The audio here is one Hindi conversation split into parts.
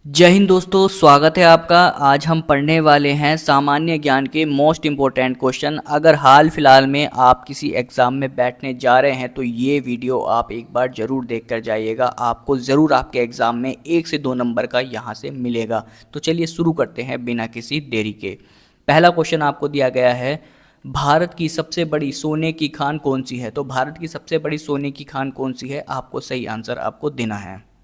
जय हिंद दोस्तों, स्वागत है आपका। आज हम पढ़ने वाले हैं सामान्य ज्ञान के मोस्ट इम्पोर्टेंट क्वेश्चन। अगर हाल फिलहाल में आप किसी एग्ज़ाम में बैठने जा रहे हैं तो ये वीडियो आप एक बार ज़रूर देख कर जाइएगा। आपको ज़रूर आपके एग्ज़ाम में 1 से 2 नंबर का यहाँ से मिलेगा। तो चलिए शुरू करते हैं बिना किसी देरी के। पहला क्वेश्चन आपको दिया गया है, भारत की सबसे बड़ी सोने की खान कौन सी है। तो भारत की सबसे बड़ी सोने की खान कौन सी है, आपको सही आंसर आपको देना है।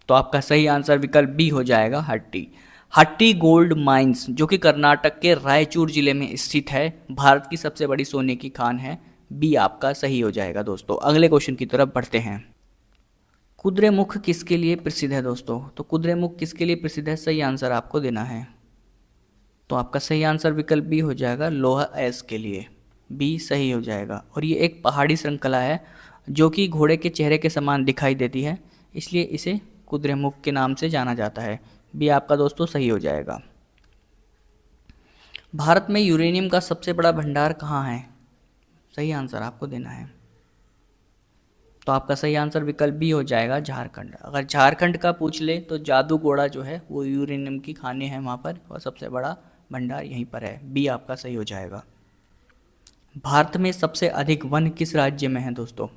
तो आपका सही आंसर विकल्प बी हो जाएगा, हट्टी। हट्टी गोल्ड माइंस जो कि कर्नाटक के रायचूर जिले में स्थित है, भारत की सबसे बड़ी सोने की खान है। बी आपका सही हो जाएगा। दोस्तों अगले क्वेश्चन की तरफ बढ़ते हैं। कुद्रेमुख किसके लिए प्रसिद्ध है दोस्तों। तो कुद्रेमुख किसके लिए प्रसिद्ध है, सही आंसर आपको देना है। तो आपका सही आंसर विकल्प बी हो जाएगा, लोहा एस के लिए। बी सही हो जाएगा। और ये एक पहाड़ी श्रृंखला है जो कि घोड़े के चेहरे के समान दिखाई देती है, इसलिए इसे कुद्रेमुख के नाम से जाना जाता है। बी आपका दोस्तों सही हो जाएगा। भारत में यूरेनियम का सबसे बड़ा भंडार कहाँ है, सही आंसर आपको देना है। तो आपका सही आंसर विकल्प बी हो जाएगा, झारखंड। अगर झारखंड का पूछ ले तो जादूगोड़ा जो है वो यूरेनियम की खानें हैं वहाँ पर, और सबसे बड़ा भंडार यहीं पर है। बी आपका सही हो जाएगा। भारत में सबसे अधिक वन किस राज्य में है दोस्तों।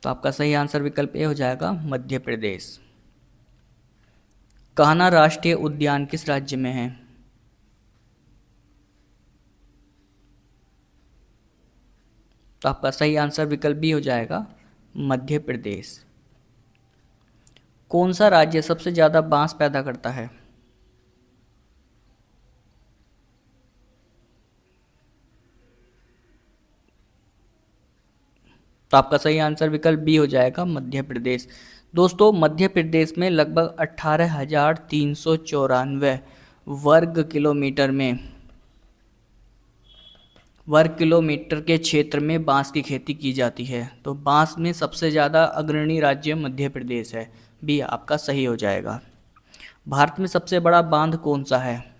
तो आपका सही आंसर विकल्प ए हो जाएगा, मध्य प्रदेश। कान्हा राष्ट्रीय उद्यान किस राज्य में है। तो आपका सही आंसर विकल्प बी हो जाएगा, मध्य प्रदेश। कौन सा राज्य सबसे ज्यादा बांस पैदा करता है। तो आपका सही आंसर विकल्प बी हो जाएगा, मध्य प्रदेश। दोस्तों मध्य प्रदेश में लगभग 18,394 वर्ग किलोमीटर के क्षेत्र में बांस की खेती की जाती है। तो बांस में सबसे ज़्यादा अग्रणी राज्य मध्य प्रदेश है। बी आपका सही हो जाएगा। भारत में सबसे बड़ा बांध कौन सा है।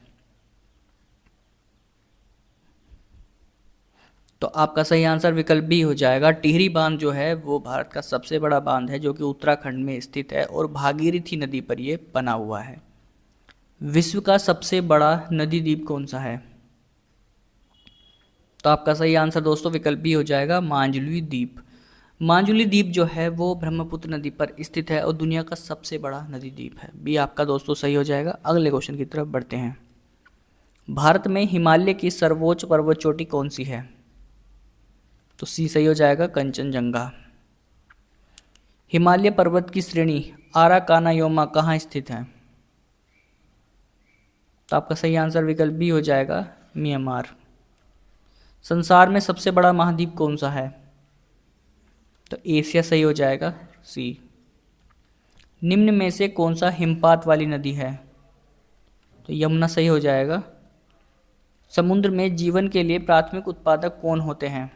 तो आपका सही आंसर विकल्प बी हो जाएगा, टिहरी बांध जो है वो भारत का सबसे बड़ा बांध है जो कि उत्तराखंड में स्थित है और भागीरथी नदी पर ये बना हुआ है। विश्व का सबसे बड़ा नदी द्वीप कौन सा है। तो आपका सही आंसर दोस्तों विकल्प बी हो जाएगा, मांजुली द्वीप। मांजुली द्वीप जो है वो ब्रह्मपुत्र नदी पर स्थित है और दुनिया का सबसे बड़ा नदी द्वीप है। बी आपका दोस्तों सही हो जाएगा। अगले क्वेश्चन की तरफ बढ़ते हैं। भारत में हिमालय की सर्वोच्च पर्वत चोटी कौन सी है। तो सी सही हो जाएगा, कंचनजंगा। हिमालय पर्वत की श्रेणी आराकानायोमा कहाँ स्थित है। तो आपका सही आंसर विकल्प बी हो जाएगा, म्यांमार। संसार में सबसे बड़ा महाद्वीप कौन सा है। तो एशिया सही हो जाएगा, सी। निम्न में से कौन सा हिमपात वाली नदी है। तो यमुना सही हो जाएगा। समुद्र में जीवन के लिए प्राथमिक उत्पादक कौन होते हैं।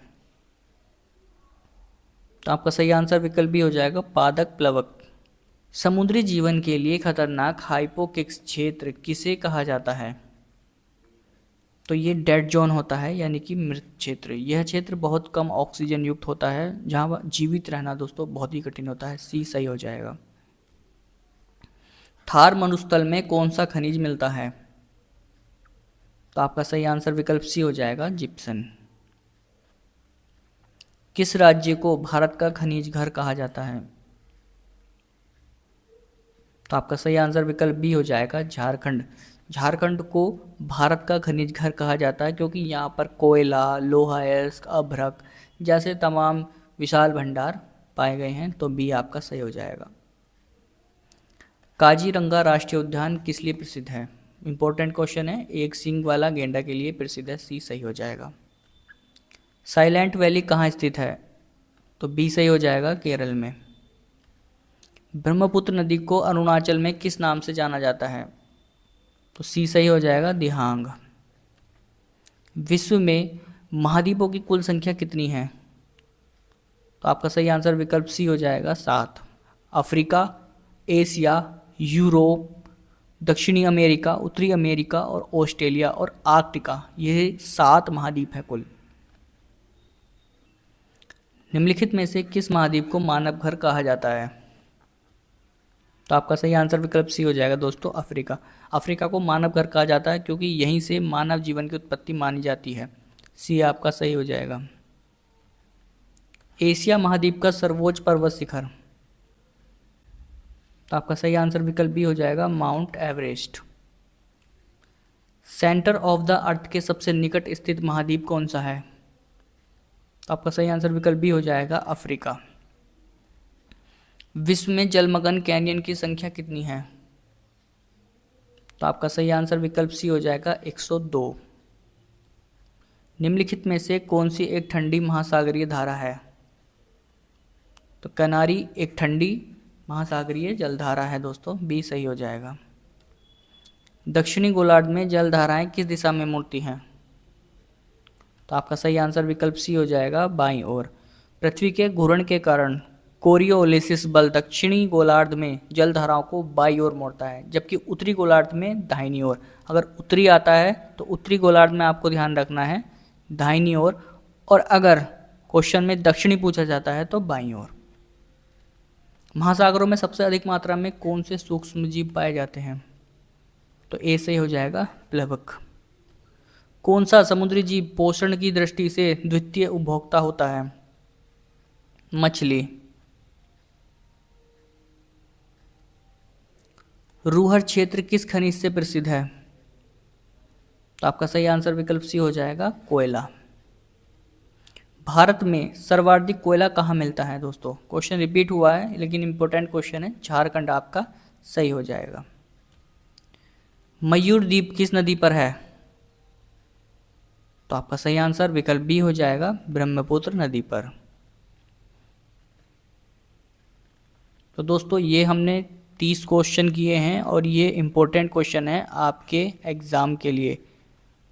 तो आपका सही आंसर विकल्प भी हो जाएगा, पादप प्लवक। समुद्री जीवन के लिए खतरनाक हाइपोकिक्स क्षेत्र किसे कहा जाता है। तो ये डेड जोन होता है, यानी कि मृत क्षेत्र। यह क्षेत्र बहुत कम ऑक्सीजन युक्त होता है, जहाँ जीवित रहना दोस्तों बहुत ही कठिन होता है। सी सही हो जाएगा। थार मरुस्थल में कौन सा खनिज मिलता है। तो आपका सही आंसर विकल्प सी हो जाएगा, जिप्सन। किस राज्य को भारत का खनिज घर कहा जाता है। तो आपका सही आंसर विकल्प बी हो जाएगा, झारखंड। झारखंड को भारत का खनिज घर कहा जाता है क्योंकि यहाँ पर कोयला, लोहा अयस्क, अभ्रक जैसे तमाम विशाल भंडार पाए गए हैं। तो बी आपका सही हो जाएगा। काजीरंगा राष्ट्रीय उद्यान किस लिए प्रसिद्ध है। इंपॉर्टेंट क्वेश्चन है, एक सींग वाला गेंडा के लिए प्रसिद्ध है। सी सही हो जाएगा। साइलेंट वैली कहाँ स्थित है। तो बी सही हो जाएगा, केरल में। ब्रह्मपुत्र नदी को अरुणाचल में किस नाम से जाना जाता है। तो सी सही हो जाएगा, दिहांग। विश्व में महाद्वीपों की कुल संख्या कितनी है। तो आपका सही आंसर विकल्प सी हो जाएगा, 7। अफ्रीका, एशिया, यूरोप, दक्षिणी अमेरिका, उत्तरी अमेरिका और ऑस्ट्रेलिया और आर्कटिका, ये 7 महाद्वीप है कुल। निम्नलिखित में से किस महाद्वीप को मानव घर कहा जाता है? तो आपका सही आंसर विकल्प सी हो जाएगा दोस्तों, अफ्रीका। अफ्रीका को मानव घर कहा जाता है क्योंकि यहीं से मानव जीवन की उत्पत्ति मानी जाती है। सी आपका सही हो जाएगा। एशिया महाद्वीप का सर्वोच्च पर्वत शिखर? तो आपका सही आंसर विकल्प बी हो जाएगा, mount Everest. Centre of the earth के सबसे निकट स्थित महाद्वीप कौन सा है? तो आपका सही आंसर विकल्प बी हो जाएगा, अफ्रीका। विश्व में जलमग्न कैनियन की संख्या कितनी है? तो आपका सही आंसर विकल्प सी हो जाएगा, 102। निम्नलिखित में से कौन सी एक ठंडी महासागरीय धारा है? तो कनारी एक ठंडी महासागरीय जलधारा है दोस्तों, बी सही हो जाएगा। दक्षिणी गोलार्ध में जलधाराएं किस दिशा में मुड़ती हैं? तो आपका सही आंसर विकल्प सी हो जाएगा, बाईं ओर। पृथ्वी के घूर्णन के कारण कोरियोलिसिस बल दक्षिणी गोलार्ध में जलधाराओं को बाईं ओर मोड़ता है, जबकि उत्तरी गोलार्ध में दाहिनी ओर। अगर उत्तरी आता है तो उत्तरी गोलार्ध में आपको ध्यान रखना है दाहिनी ओर, और अगर क्वेश्चन में दक्षिणी पूछा जाता है तो बाईं ओर। महासागरों में सबसे अधिक मात्रा में कौन से सूक्ष्म जीव पाए जाते हैं? तो ए सही हो जाएगा, प्लवक। कौन सा समुद्री जीव पोषण की दृष्टि से द्वितीय उपभोक्ता होता है? मछली। रूहर क्षेत्र किस खनिज से प्रसिद्ध है? तो आपका सही आंसर विकल्प सी हो जाएगा, कोयला। भारत में सर्वाधिक कोयला कहाँ मिलता है दोस्तों? क्वेश्चन रिपीट हुआ है लेकिन इंपॉर्टेंट क्वेश्चन है। झारखंड आपका सही हो जाएगा। मयूर द्वीप किस नदी पर है? तो आपका सही आंसर विकल्प बी हो जाएगा, ब्रह्मपुत्र नदी पर। तो दोस्तों ये हमने 30 क्वेश्चन किए हैं और ये इंपॉर्टेंट क्वेश्चन है आपके एग्जाम के लिए।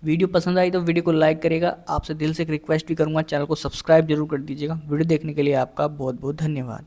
वीडियो पसंद आई तो वीडियो को लाइक करेगा। आपसे दिल से एक रिक्वेस्ट भी करूंगा, चैनल को सब्सक्राइब जरूर कर दीजिएगा। वीडियो देखने के लिए आपका बहुत बहुत धन्यवाद।